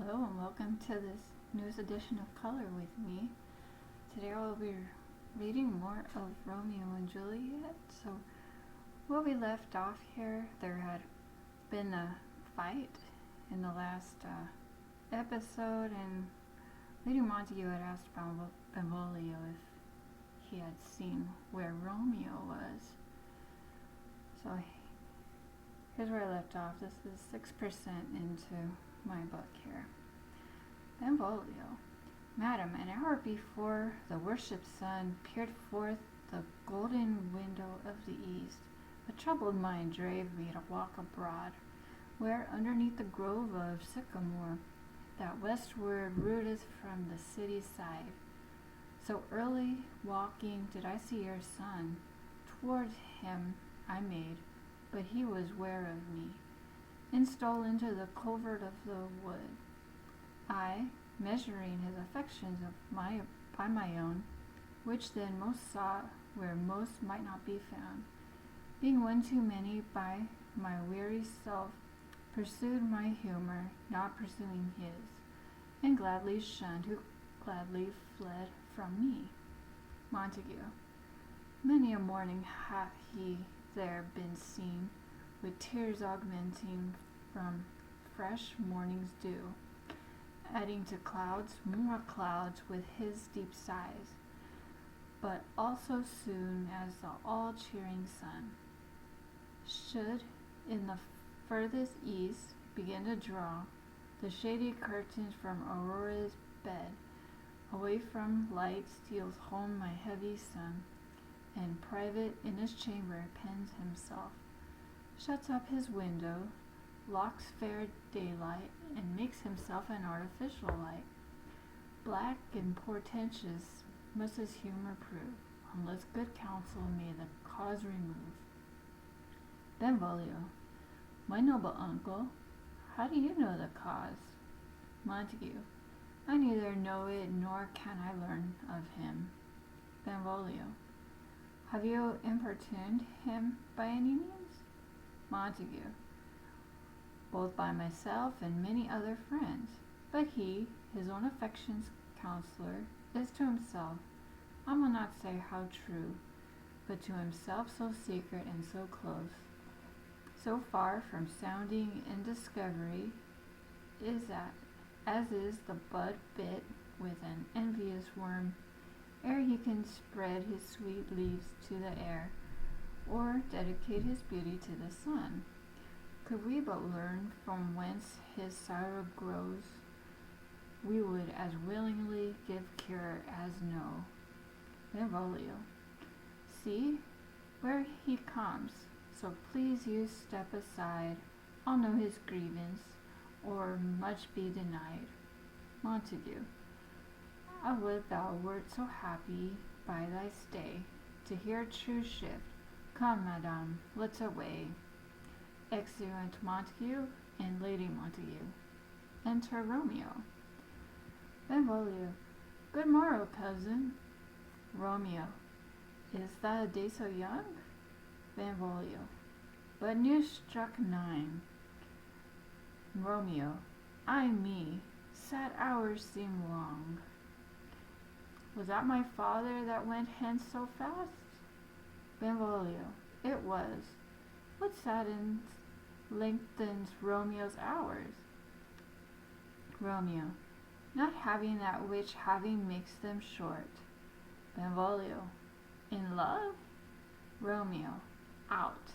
Hello and welcome to this newest edition of Color with me. Today I will be reading more of Romeo and Juliet. So where we left off here, there had been a fight in the last episode, and Lady Montague had asked Benvolio if he had seen where Romeo was. So here's where I left off. This is 6% into my book here. Benvolio, Madam, an hour before the worshipped sun peered forth the golden window of the east, a troubled mind drave me to walk abroad, where underneath the grove of sycamore, that westward rooteth from the city side. So early walking did I see your son. Toward him I made, but he was ware of me, and stole into the covert of the wood. I, measuring his affections by my own, which then most sought where most might not be found, being one too many by my weary self, pursued my humor, not pursuing his, and gladly shunned who gladly fled from me. Montague, many a morning hath he there been seen, with tears augmenting from fresh morning's dew, adding to clouds more clouds with his deep sighs, but also soon as the all-cheering sun should in the furthest east begin to draw the shady curtains from Aurora's bed, away from light steals home my heavy son, and private in his chamber pens himself, shuts up his window, locks fair daylight, and makes himself an artificial light. Black and portentous must his humor prove, unless good counsel may the cause remove. Benvolio, my noble uncle, how do you know the cause? Montague, I neither know it nor can I learn of him. Benvolio, have you importuned him by any means? Montague, both by myself and many other friends, but he, his own affection's counselor, is to himself, I will not say how true, but to himself so secret and so close, so far from sounding in discovery, is that, as is the bud bit with an envious worm, ere he can spread his sweet leaves to the air, or dedicate his beauty to the sun. Could we but learn from whence his sorrow grows, we would as willingly give cure as know. Benvolio, see where he comes, so please you step aside, I'll know his grievance, or much be denied. Montague, I would thou wert so happy by thy stay, to hear true shift. Come, madame, let's away. Exeunt Montague and Lady Montague. Enter Romeo. Benvolio, good morrow, cousin. Romeo, is that a day so young? Benvolio, but near struck 9. Romeo, ay me, sad hours seem long. Was that my father that went hence so fast? Benvolio, it was. What saddens lengthens Romeo's hours? Romeo, not having that which having makes them short. Benvolio, in love? Romeo, out.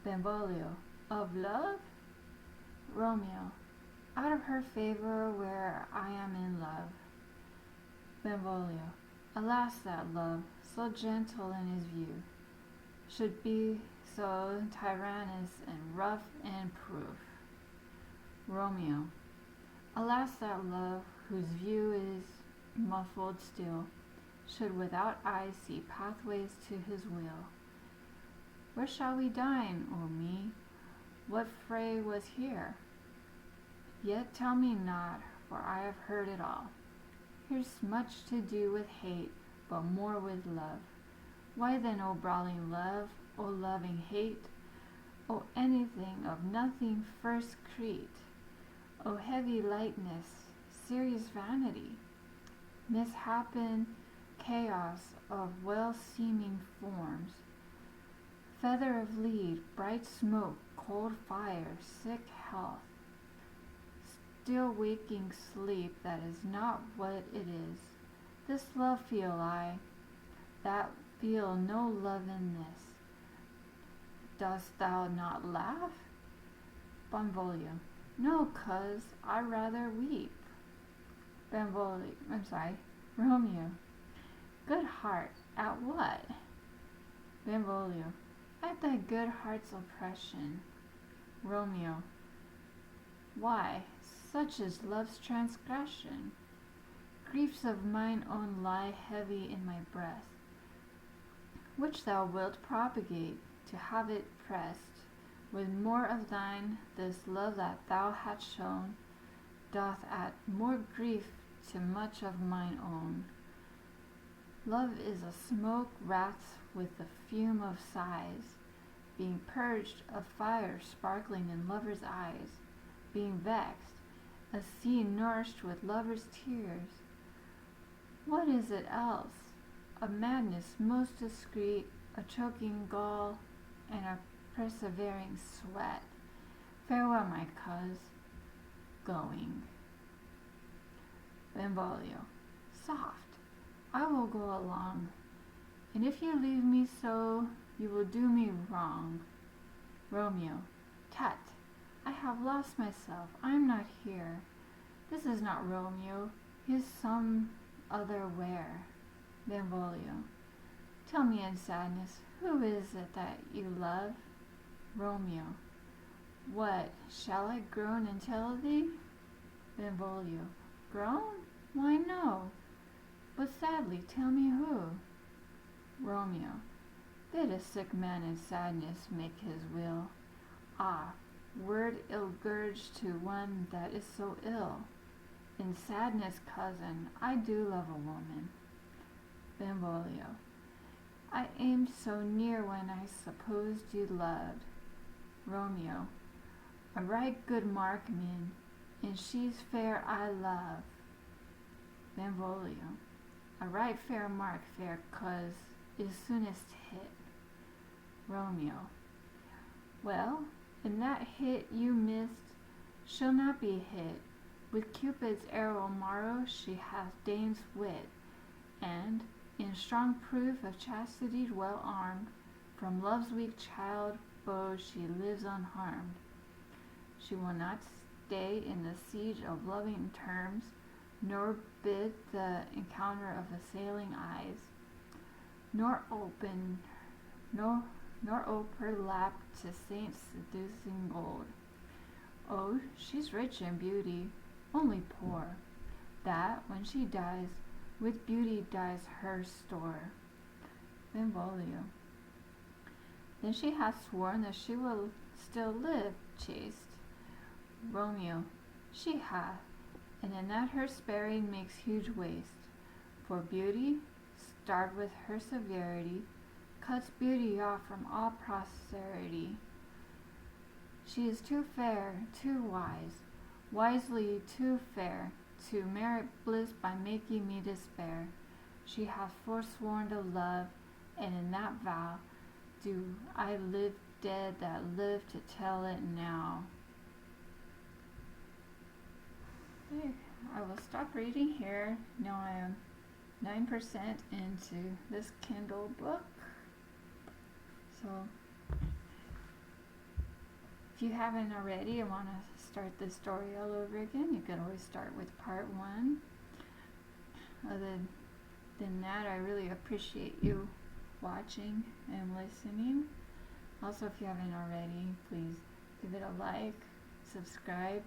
Benvolio, of love? Romeo, out of her favor where I am in love. Benvolio, alas that love, so gentle in his view, should be so tyrannous and rough and proof. Romeo, alas that love, whose view is muffled still, should without eyes see pathways to his will. Where shall we dine, O me? What fray was here? Yet tell me not, for I have heard it all. Here's much to do with hate, but more with love. Why then, O brawling love, O loving hate, O anything of nothing first Crete, O heavy lightness, serious vanity, mishappen chaos of well-seeming forms, feather of lead, bright smoke, cold fire, sick health, still waking sleep that is not what it is. This love feel I, that feel no love in this. Dost thou not laugh? Benvolio. No, 'cause I rather weep. Romeo. Good heart, at what? Benvolio. At thy good heart's oppression. Romeo. Why, such is love's transgression. Griefs of mine own lie heavy in my breast, which thou wilt propagate, to have it pressed with more of thine. This love that thou hast shown doth add more grief to much of mine own. Love is a smoke wrath with the fume of sighs, being purged of fire sparkling in lovers' eyes, being vexed, a sea nourished with lovers' tears. What is it else? A madness most discreet, a choking gall, and a persevering sweat. Farewell, my coz, going. Benvolio. Soft, I will go along, and if you leave me so, you will do me wrong. Romeo. Tut, I have lost myself, I am not here. This is not Romeo, he is some other where. Benvolio. Tell me in sadness, who is it that you love? Romeo. What, shall I groan and tell thee? Benvolio. Groan? Why no, but sadly tell me who. Romeo. Bid a sick man in sadness make his will. Ah, word ill-gurged to one that is so ill. In sadness, cousin, I do love a woman. Benvolio. I aimed so near when I supposed you loved. Romeo. A right good markman, and she's fair I love. Benvolio. A right fair mark, fair coz, is soonest hit. Romeo. Well, in that hit you missed, she'll not be hit. With Cupid's arrow morrow she hath dame's wit, and, in strong proof of chastity well armed, from love's weak child bow she lives unharmed. She will not stay in the siege of loving terms, nor bid the encounter of assailing eyes, nor ope her lap to saints seducing gold. Oh, she's rich in beauty, only poor, that when she dies, with beauty dies her store. Benvolio. Then she hath sworn that she will still live chaste. Romeo. She hath, and in that her sparing makes huge waste. For beauty, starved with her severity, cuts beauty off from all posterity. She is too fair, too wise, wisely too fair, to merit bliss by making me despair. She hath forsworn to love, and in that vow do I live dead that live to tell it now. Okay, I will stop reading here. Now I am 9% into this Kindle book. So if you haven't already and want to start this story all over again, you can always start with part 1. Other than that, I really appreciate you watching and listening. Also, if you haven't already, please give it a like, subscribe,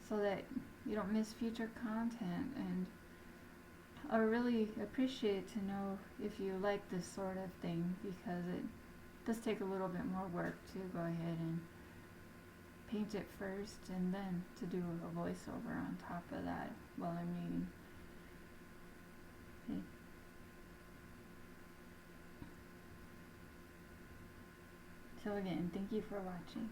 so that you don't miss future content. And I really appreciate to know if you like this sort of thing, because it does take a little bit more work to go ahead and paint it first and then to do a voiceover on top of that while I'm reading. Okay. So again, thank you for watching.